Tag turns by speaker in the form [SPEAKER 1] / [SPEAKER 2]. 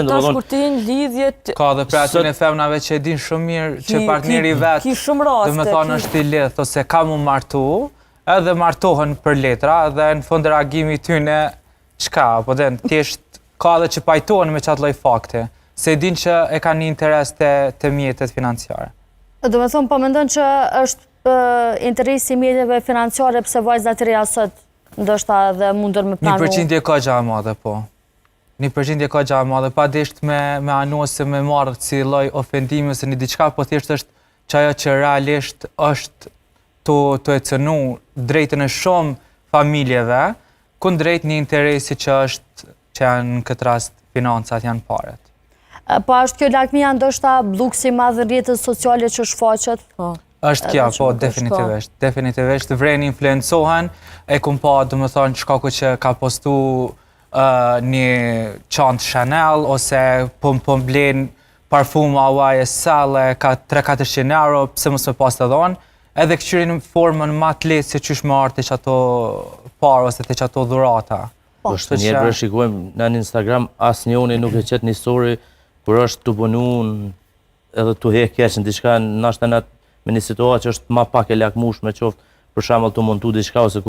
[SPEAKER 1] Ta shkurtin lidhjet...
[SPEAKER 2] Ka dhe pra aty në femnave që e din shumë mirë që partneri vetë dhe me thonë është i lidh ose ka mu martu, edhe martohen për letra dhe në fund reagimi tyne qka, po dhe në tjesht ka dhe që pajtohen me qatë lloj fakte, se din që e ka një interes të mjetet financiare.
[SPEAKER 3] Do me thonë, po mendon që është interesi mjeteve financiare pëse vajzat të reja sot ndoshta dhe mundër me planu...
[SPEAKER 2] 1% ka gja e madhe, po. 1% ka gja e madhe, pa desht me anu ose me marrë si lloj ofendimi ose një diçka, po thjesht është që ajo që realisht është të e cënu drejtën e shumë familjeve, kundrejt një interesi që është që janë në këtë rast financat, janë paret.
[SPEAKER 3] Po është kjo lakmia ndoshta bllukësi madh në rrjetet sociale që shfaqet?
[SPEAKER 2] Është kjo, po, definitivisht. Definitivisht, vreni influencohen, e kum pa, do më thonë, shkaku që ka postu një çantë Chanel, ose pëm blen parfuma YSL, ka 300-400 euro, pse mos me pas të dhonë, edhe këqyrin në formën ma të letë se qysh më artë të që ato parë, ose të që ato dhurata.
[SPEAKER 1] Është njerë për shikojmë në Instagram, asë njoni nuk e qëtë një story, kur është të punu edhe të hek keqën diçka, nashtë me një situatë që është ma pak e lakmush me qoftë, për shembull të montu diçka ose